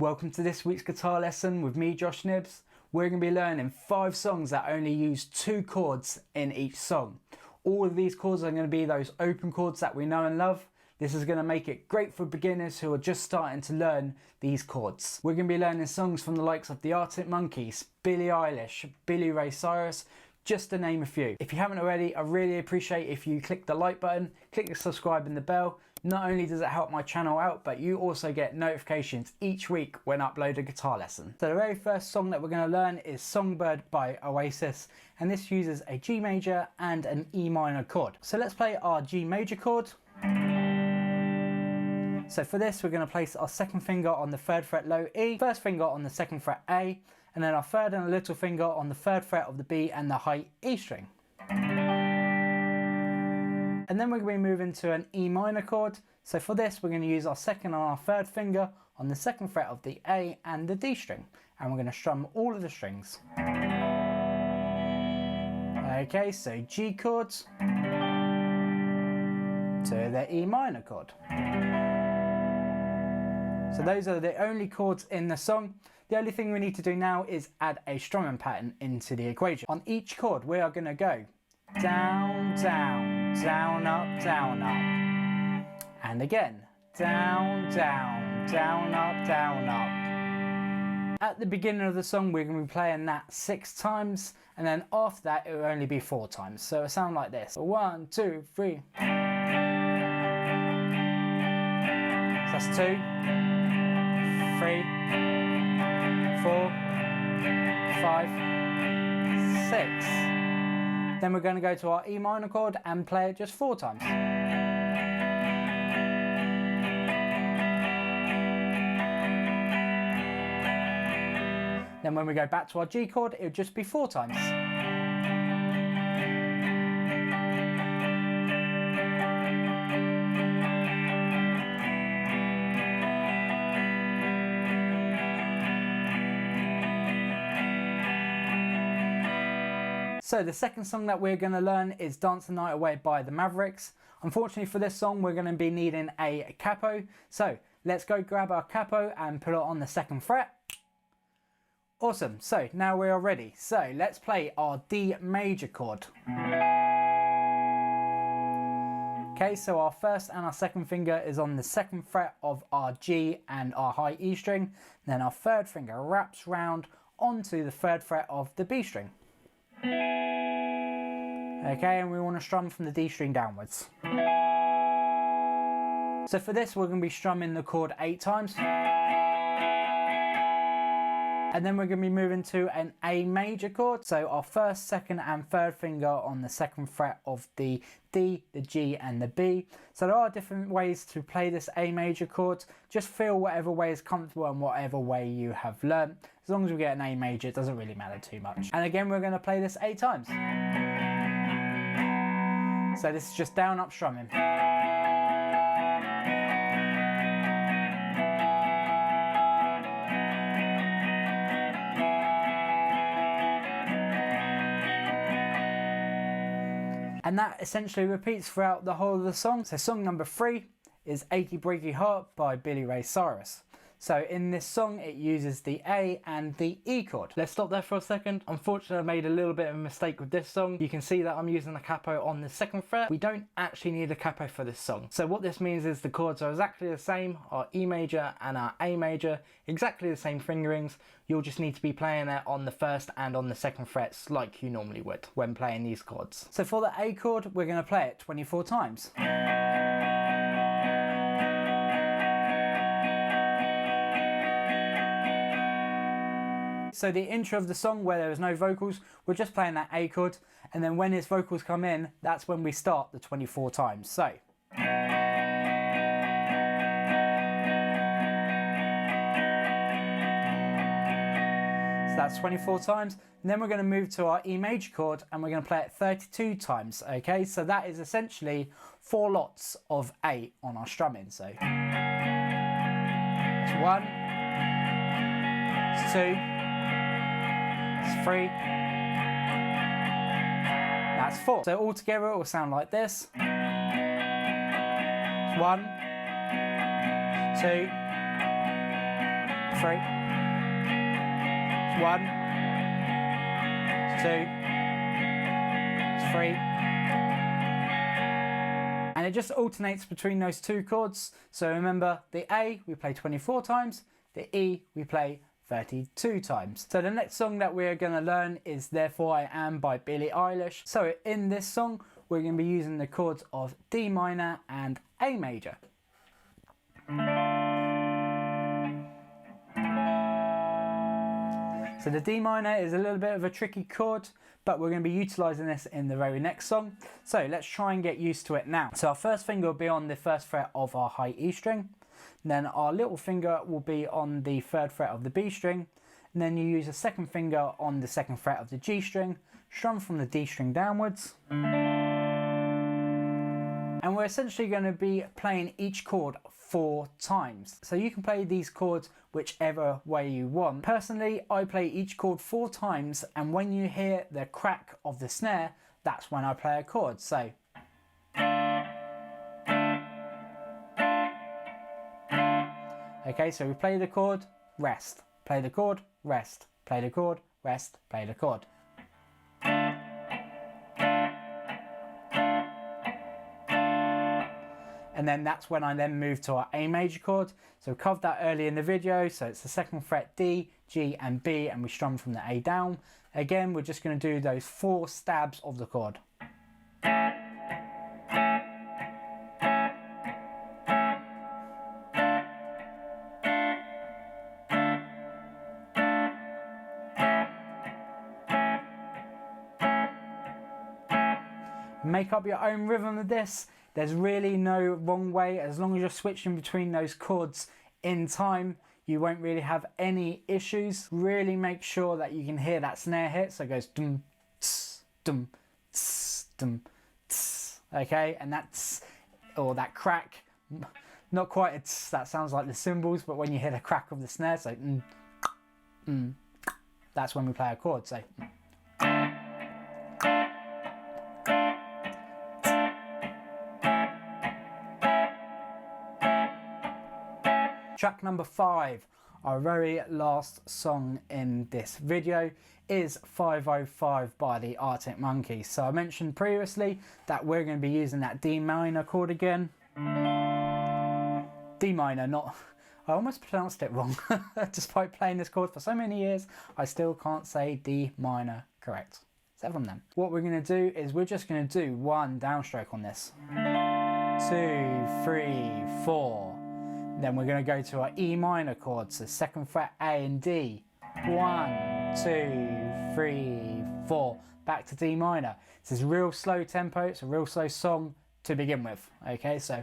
Welcome to this week's guitar lesson with me, Josh Nibbs. We're going to be learning 5 songs that only use 2 chords in each song. All of these chords are going to be those open chords that we know and love. This is going to make it great for beginners who are just starting to learn these chords. We're going to be learning songs from the likes of the Arctic Monkeys, Billie Eilish, Cyrus, just to name a few. If you haven't already, I really appreciate if you click the like button, click the subscribe and the bell. Not only does it help my channel out, but you also get notifications each week when I upload a guitar lesson. So the very first song that we're going to learn is Songbird by Oasis, and this uses a G major and an E minor chord. So let's play our G major chord. So for this, we're going to place our second finger on the 3rd fret low E, first finger on the 2nd fret A, and then our 3rd and a little finger on the 3rd fret of the B and the high E string. And then we're going to be moving to an E minor chord. So for this, we're going to use our 2nd and our 3rd finger on the 2nd fret of the A and the D string. And we're going to strum all of the strings. Okay, so G chords to the E minor chord. So those are the only chords in the song. The only thing we need to do now is add a strumming pattern into the equation. On each chord, we are going to go down, down, down, up, down, up. And again, down, down, down, up, down, up. At the beginning of the song, we're going to be playing that 6 times, and then after that, it will only be 4 times. So it'll sound like this. 1, 2, 3. So that's 2, 3, 4, 5, 6. Then we're going to go to our E minor chord and play it just 4 times. Then when we go back to our G chord, it would just be 4 times. So the second song that we're going to learn is Dance the Night Away by the Mavricks. Unfortunately for this song, we're going to be needing a capo. So let's go grab our capo and put it on the 2nd fret. Awesome, so now we are ready. So let's play our D major chord. Okay, so our 1st and our 2nd finger is on the 2nd fret of our G and our high E string. Then our 3rd finger wraps round onto the 3rd fret of the B string. Okay, and we want to strum from the D string downwards. So for this, we're going to be strumming the chord 8 times. And then we're going to be moving to an A major chord. So our 1st, 2nd and 3rd finger on the 2nd fret of the D, the G and the B. So there are different ways to play this A major chord. Just feel whatever way is comfortable and whatever way you have learnt. As long as we get an A major, it doesn't really matter too much. And again, we're going to play this 8 times. So this is just down, up strumming. And that essentially repeats throughout the whole of the song. So song number 3 is Achy, Breaky Heart by Billie Cyrus. So in this song, it uses the A and the E chord. Let's stop there for a second. Unfortunately, I made a little bit of a mistake with this song. You can see that I'm using the capo on the 2nd fret. We don't actually need a capo for this song. So what this means is the chords are exactly the same, our E major and our A major, exactly the same fingerings. You'll just need to be playing it on the 1st and on the 2nd frets like you normally would when playing these chords. So for the A chord, we're going to play it 24 times. So the intro of the song, where there is no vocals, we're just playing that A chord, and then when its vocals come in, that's when we start the 24 times. So that's 24 times. And then we're going to move to our E major chord and we're going to play it 32 times. Okay, so that is essentially 4 lots of 8 on our strumming. So it's 1, it's 2, it's 3, that's 4. So all together it will sound like this. 1, 2, 3, 1, 2, 3, and it just alternates between those two chords. So remember, the A we play 24 times, the E we play 32 times. So the next song that we're going to learn is Therefore I Am by Billie Eilish. So in this song we're going to be using the chords of D minor and A major. So the D minor is a little bit of a tricky chord, but we're going to be utilising this in the very next song. So let's try and get used to it now. So our first finger will be on the first fret of our high E string. And then our little finger will be on the third fret of the B string. And then you use a second finger on the second fret of the G string, strum from the D string downwards. And we're essentially going to be playing each chord 4 times. So you can play these chords whichever way you want. Personally, I play each chord 4 times, and when you hear the crack of the snare, that's when I play a chord. So okay, so we play the chord, rest, play the chord, rest, play the chord, rest, play the chord. And then that's when I then move to our A major chord. So we covered that early in the video. So it's the second fret D, G and B, and we strum from the A down. Again, we're just going to do those 4 stabs of the chord. Make up your own rhythm with this. There's really no wrong way. As long as you're switching between those chords in time, you won't really have any issues. Really make sure that you can hear that snare hit. So it goes dum, tss, dum, tss, dum, tss. Okay, and that's, or that crack, not quite a tss, that sounds like the cymbals, but when you hear the crack of the snare, so that's when we play a chord. So track number 5, our very last song in this video, is 505 by the Arctic Monkeys. So I mentioned previously that we're going to be using that D minor chord again. D minor, not... I almost pronounced it wrong. Despite playing this chord for so many years, I still can't say D minor correct. Except from them. What we're going to do is we're just going to do 1 downstroke on this. 2, 3, 4. Then we're going to go to our E minor chords, so 2nd fret A and D. 1, 2, 3, 4. Back to D minor. This is real slow tempo, it's a real slow song to begin with. Okay, so 2,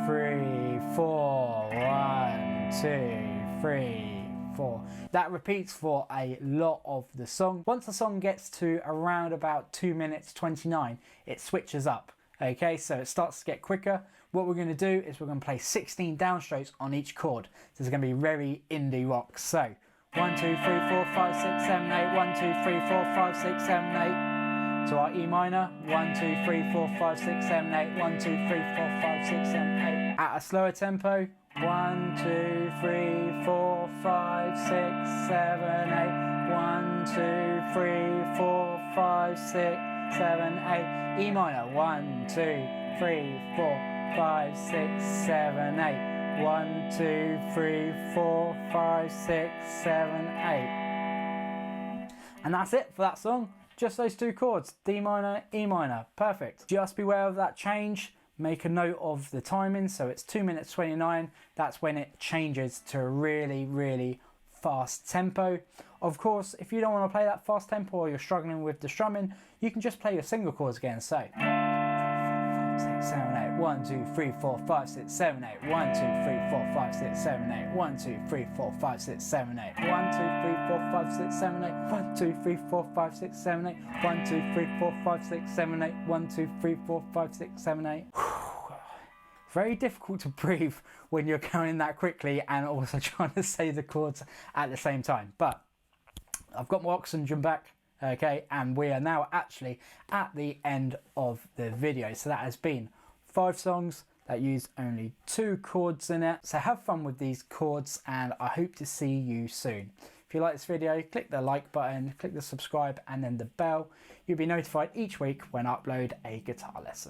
3, 4. 1, 2, 3, 4. That repeats for a lot of the song. Once the song gets to around about 2 minutes 29, it switches up. Okay, so it starts to get quicker. What we're going to do is we're going to play 16 downstrokes on each chord. This is going to be very indie rock. So 1, 2, 3, 4, 5, 6, 7, 8. 1, 2, 3, 4, 5, 6, 7, 8. To our E minor. 1, 2, 3, 4, 5, 6, 7, 8. 1, 2, 3, 4, 5, 6, 7, 8. At a slower tempo. 1, 2, 3, 4, 5, 6, 7, 8. 1, 2, 3, 4, 5, 6, 7, 8. E minor. 1, 2, 3, 4, 5, 6, 7, 8. 1, 2, 3, 4, 5, 6, 7, 8. And that's it for that song. Just those 2 chords, D minor, E minor. Perfect. Just beware of that change. Make a note of the timing. So it's 2 minutes 29. That's when it changes to a really, really fast tempo. Of course, if you don't want to play that fast tempo or you're struggling with the strumming, you can just play your single chords again. So 6, 7, 8. 1, 2, 3, 4, 5, 6, 7, 8. 1, 2, 3, 4, 5, 6, 7, 8. 1, 2, 3, 4, 5, 6, 7, 8. 1, 2, 3, 4, 5, 6, 7, 8. 1, 2, 3, 4, 5, 6, 7, 8. 1, 2, 3, 4, 5, 6, 7, 8. 1, 2, 3, 4, 5, 6, 7, 8. Very difficult to breathe when you're counting that quickly and also trying to say the chords at the same time. But I've got my oxygen back. Okay, and we are now actually at the end of the video. So that has been 5 songs, that use only 2 chords in it. So have fun with these chords and I hope to see you soon. If you like this video, click the like button, click the subscribe and then the bell. You'll be notified each week when I upload a guitar lesson.